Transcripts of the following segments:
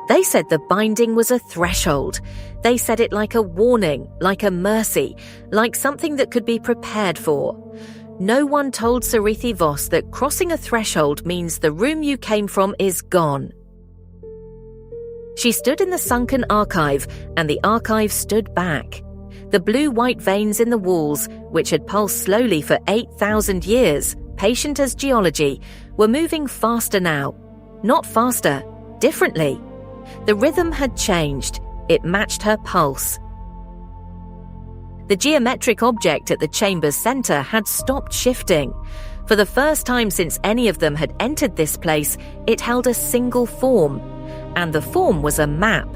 They said the binding was a threshold. They said it like a warning, like a mercy, like something that could be prepared for. No one told Serethi Voss that crossing a threshold means the room you came from is gone. She stood in the Sunken Archive, and the archive stood back. The blue-white veins in the walls, which had pulsed slowly for 8,000 years, patient as geology, were moving faster now. Not faster, differently. The rhythm had changed. It matched her pulse. The geometric object at the chamber's center had stopped shifting. For the first time since any of them had entered this place, it held a single form. And the form was a map.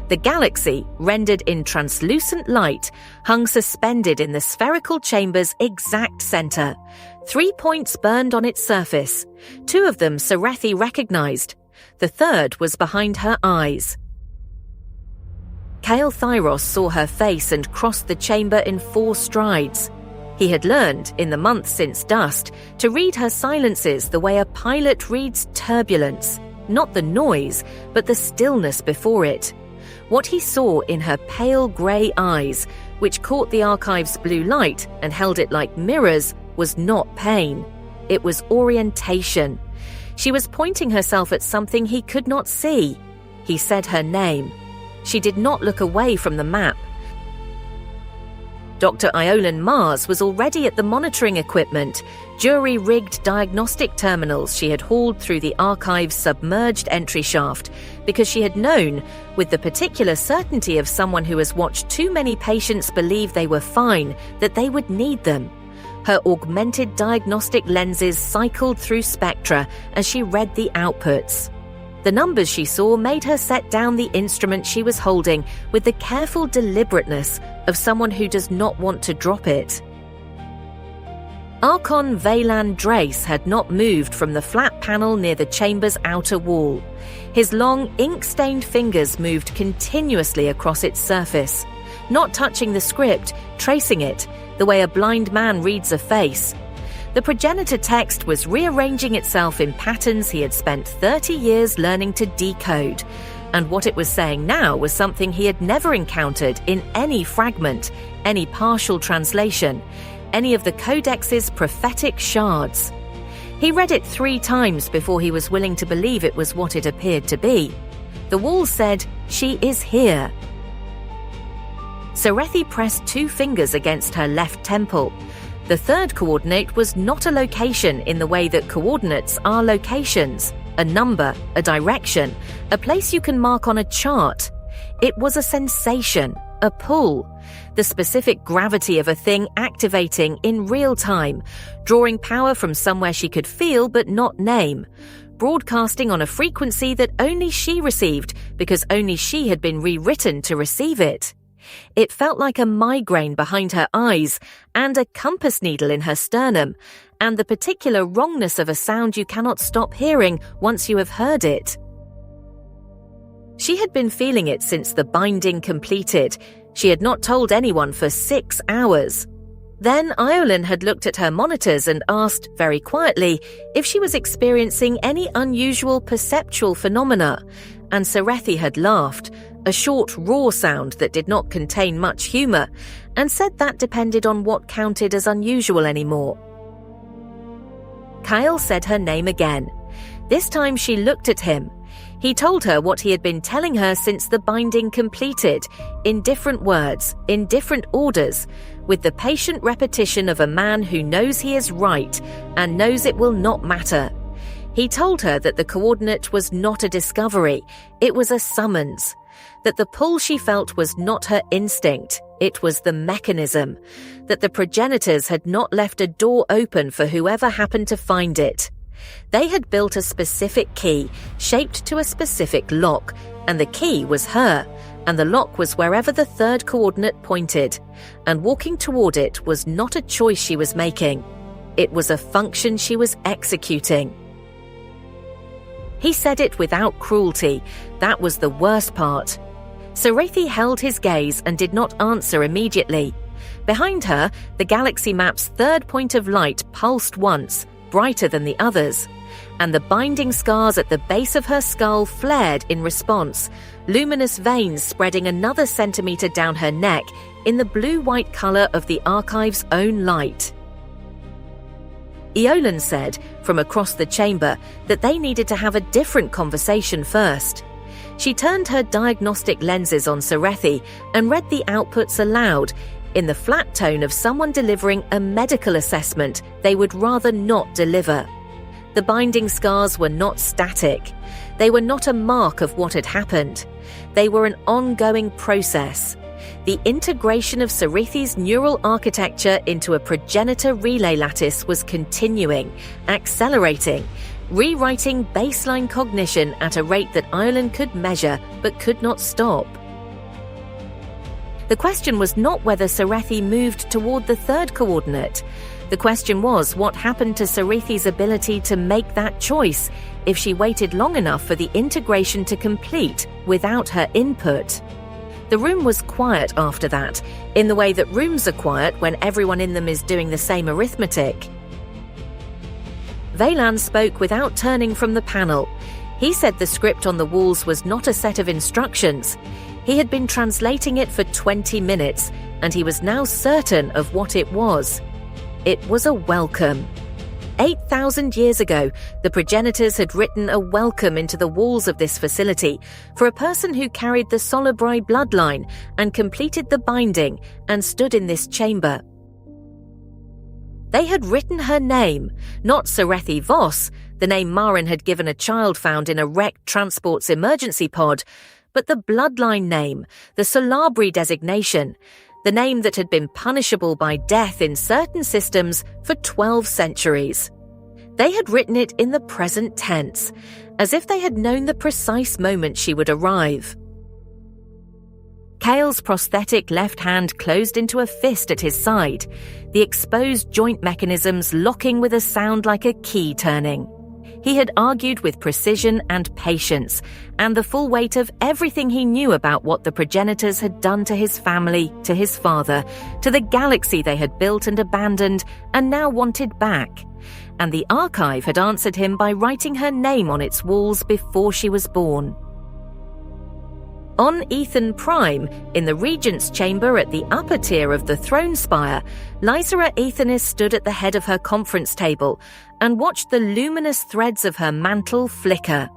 The galaxy, rendered in translucent light, hung suspended in the spherical chamber's exact center. 3 points burned on its surface. 2 of them Serethi recognized. The third was behind her eyes. Kael saw her face and crossed the chamber in 4 strides. He had learned, in the months since Dust, to read her silences the way a pilot reads turbulence. Not the noise, but the stillness before it. What he saw in her pale grey eyes, which caught the archive's blue light and held it like mirrors, was not pain. It was orientation. She was pointing herself at something he could not see. He said her name. She did not look away from the map. Dr. Iolan Mars was already at the monitoring equipment, jury-rigged diagnostic terminals she had hauled through the archive's submerged entry shaft, because she had known, with the particular certainty of someone who has watched too many patients believe they were fine, that they would need them. Her augmented diagnostic lenses cycled through spectra as she read the outputs. The numbers she saw made her set down the instrument she was holding with the careful deliberateness of someone who does not want to drop it. Archon Valan Drace had not moved from the flat panel near the chamber's outer wall. His long, ink-stained fingers moved continuously across its surface, not touching the script, tracing it, the way a blind man reads a face. The Progenitor text was rearranging itself in patterns he had spent 30 years learning to decode, and what it was saying now was something he had never encountered in any fragment, any partial translation, any of the Codex's prophetic shards. He read it 3 times before he was willing to believe it was what it appeared to be. The wall said, "She is here." Serethi pressed 2 fingers against her left temple. The third coordinate was not a location in the way that coordinates are locations, a number, a direction, a place you can mark on a chart. It was a sensation, a pull, the specific gravity of a thing activating in real time, drawing power from somewhere she could feel but not name, broadcasting on a frequency that only she received because only she had been rewritten to receive it. It felt like a migraine behind her eyes and a compass needle in her sternum, and the particular wrongness of a sound you cannot stop hearing once you have heard it. She had been feeling it since the binding completed. She had not told anyone for 6 hours. Then Iolan had looked at her monitors and asked, very quietly, if she was experiencing any unusual perceptual phenomena, and Serethi had laughed, a short, raw sound that did not contain much humour, and said that depended on what counted as unusual anymore. Kael said her name again. This time she looked at him. He told her what he had been telling her since the binding completed, in different words, in different orders, with the patient repetition of a man who knows he is right and knows it will not matter. He told her that the coordinate was not a discovery, it was a summons. That the pull she felt was not her instinct, it was the mechanism. That the progenitors had not left a door open for whoever happened to find it. They had built a specific key, shaped to a specific lock, and the key was her, and the lock was wherever the third coordinate pointed, and walking toward it was not a choice she was making. It was a function she was executing. He said it without cruelty. That was the worst part. Serethi held his gaze and did not answer immediately. Behind her, the galaxy map's third point of light pulsed once, brighter than the others. and the binding scars at the base of her skull flared in response, luminous veins spreading another centimetre down her neck in the blue-white colour of the archive's own light. Eolan said, from across the chamber, that they needed to have a different conversation first. She turned her diagnostic lenses on Serethi and read the outputs aloud, in the flat tone of someone delivering a medical assessment they would rather not deliver. The binding scars were not static. They were not a mark of what had happened. They were an ongoing process. The integration of Serethi's neural architecture into a progenitor relay lattice was continuing, accelerating, rewriting baseline cognition at a rate that Eolan could measure but could not stop. The question was not whether Serethi moved toward the third coordinate. The question was what happened to Serethi's ability to make that choice if she waited long enough for the integration to complete without her input. The room was quiet after that, in the way that rooms are quiet when everyone in them is doing the same arithmetic. Valan spoke without turning from the panel. He said the script on the walls was not a set of instructions. He had been translating it for 20 minutes, and he was now certain of what it was. It was a welcome. 8,000 years ago, the progenitors had written a welcome into the walls of this facility for a person who carried the Solibri bloodline and completed the binding and stood in this chamber. They had written her name, not Serethi Voss, the name Marin had given a child found in a wrecked transport's emergency pod, but the bloodline name, the Solibri designation, the name that had been punishable by death in certain systems for 12 centuries. They had written it in the present tense, as if they had known the precise moment she would arrive. Kael's prosthetic left hand closed into a fist at his side, the exposed joint mechanisms locking with a sound like a key turning. He had argued with precision and patience, and the full weight of everything he knew about what the progenitors had done to his family, to his father, to the galaxy they had built and abandoned and now wanted back. And the archive had answered him by writing her name on its walls before she was born. On Ethan Prime, in the Regent's chamber at the upper tier of the throne spire, Lysera Ethanis stood at the head of her conference table and watched the luminous threads of her mantle flicker.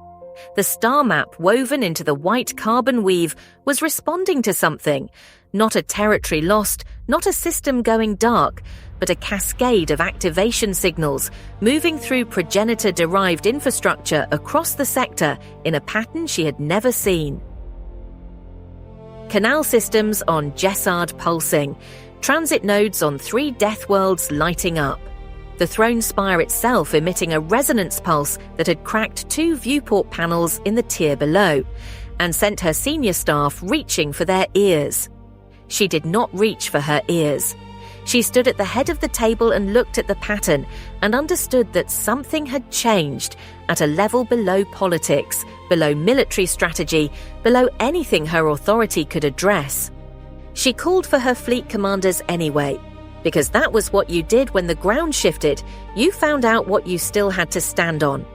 The star map woven into the white carbon weave was responding to something, not a territory lost, not a system going dark, but a cascade of activation signals moving through progenitor-derived infrastructure across the sector in a pattern she had never seen. Canal systems on Jessard pulsing, transit nodes on 3 death worlds lighting up, the throne spire itself emitting a resonance pulse that had cracked 2 viewport panels in the tier below, and sent her senior staff reaching for their ears. She did not reach for her ears. She stood at the head of the table and looked at the pattern and understood that something had changed at a level below politics, below military strategy, below anything her authority could address. She called for her fleet commanders anyway, because that was what you did when the ground shifted. You found out what you still had to stand on.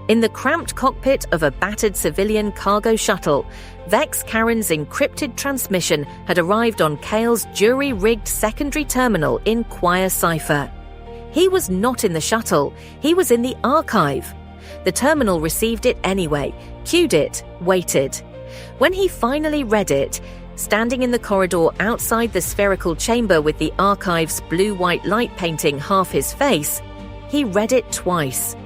In the cramped cockpit of a battered civilian cargo shuttle, Vex Karen's encrypted transmission had arrived on Kael's jury-rigged secondary terminal in Quire Cipher. He was not in the shuttle, he was in the archive. The terminal received it anyway, queued it, waited. When he finally read it, standing in the corridor outside the spherical chamber with the archive's blue-white light painting half his face, he read it twice.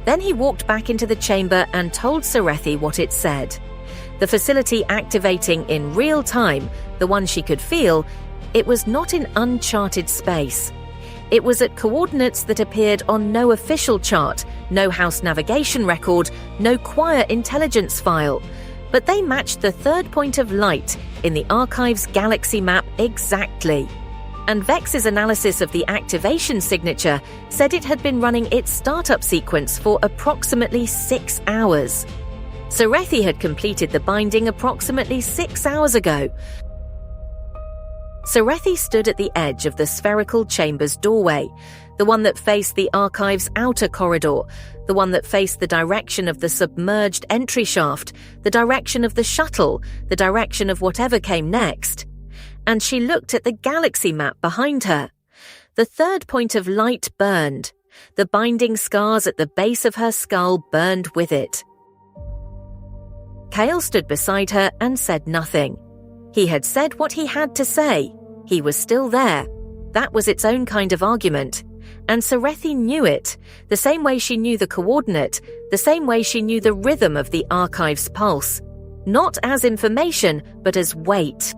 Then he walked back into the chamber and told Serethi what it said. The facility activating in real time, the one she could feel, it was not in uncharted space. It was at coordinates that appeared on no official chart, no house navigation record, no Quire intelligence file, but they matched the third point of light in the archive's galaxy map exactly. And Vex's analysis of the activation signature said it had been running its startup sequence for approximately 6 hours. Serethi had completed the binding approximately 6 hours ago. Serethi stood at the edge of the spherical chamber's doorway. the one that faced the archive's outer corridor, the one that faced the direction of the submerged entry shaft, the direction of the shuttle, the direction of whatever came next. And she looked at the galaxy map behind her. The third point of light burned. The binding scars at the base of her skull burned with it. Kael stood beside her and said nothing. He had said what he had to say. He was still there. That was its own kind of argument. And Serethi knew it, the same way she knew the coordinate, the same way she knew the rhythm of the archive's pulse. Not as information, but as weight.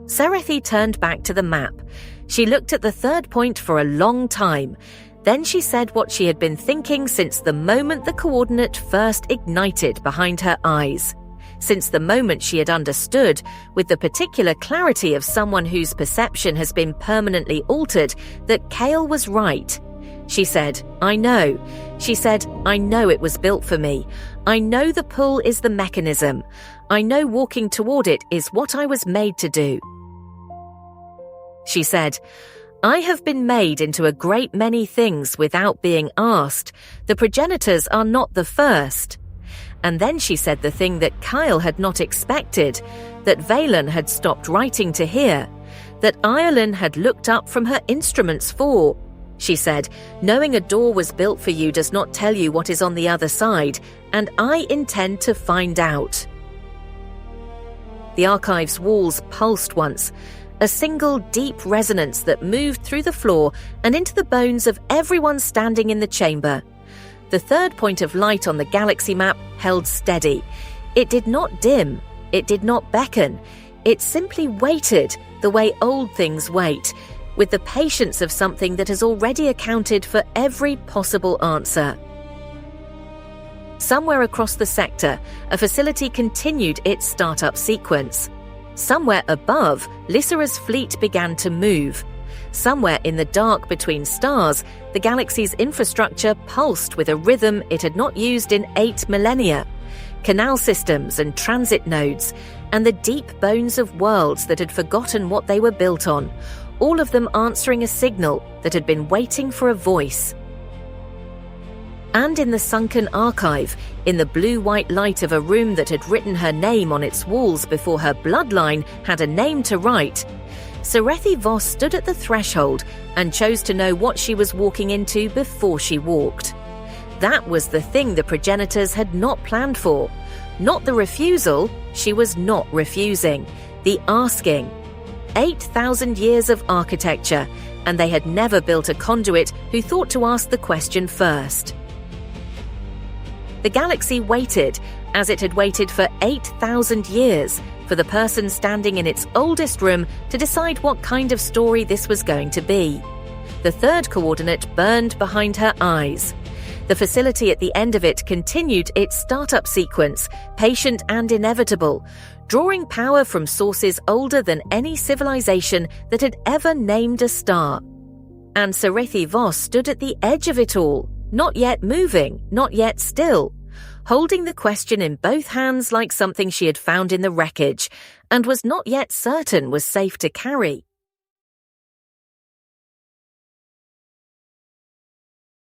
Serethi turned back to the map. She looked at the third point for a long time. Then she said what she had been thinking since the moment the coordinate first ignited behind her eyes. Since the moment she had understood, with the particular clarity of someone whose perception has been permanently altered, that Kael was right. She said, "I know." She said, "I know it was built for me. I know the pull is the mechanism. I know walking toward it is what I was made to do." She said, "I have been made into a great many things without being asked. The progenitors are not the first." And then she said the thing that Kael had not expected, that Valen had stopped writing to hear, that Ireland had looked up from her instruments for. She said, "Knowing a door was built for you does not tell you what is on the other side, and I intend to find out." The archive's walls pulsed once, a single deep resonance that moved through the floor and into the bones of everyone standing in the chamber. The third point of light on the galaxy map held steady. It did not dim. It did not beckon. It simply waited the way old things wait, with the patience of something that has already accounted for every possible answer. Somewhere across the sector, a facility continued its startup sequence. Somewhere above, Lysera's fleet began to move. Somewhere in the dark between stars, the galaxy's infrastructure pulsed with a rhythm it had not used in 8 millennia. Canal systems and transit nodes, and the deep bones of worlds that had forgotten what they were built on, all of them answering a signal that had been waiting for a voice. And in the Sunken Archive, in the blue-white light of a room that had written her name on its walls before her bloodline had a name to write, Serethi Voss stood at the threshold and chose to know what she was walking into before she walked. That was the thing the progenitors had not planned for. Not the refusal, she was not refusing. The asking. 8,000 years of architecture, and they had never built a conduit who thought to ask the question first. The galaxy waited, as it had waited for 8,000 years, for the person standing in its oldest room to decide what kind of story this was going to be. The third coordinate burned behind her eyes. The facility at the end of it continued its startup sequence, patient and inevitable, drawing power from sources older than any civilization that had ever named a star. And Serethi Voss stood at the edge of it all, not yet moving, not yet still, holding the question in both hands like something she had found in the wreckage, and was not yet certain was safe to carry.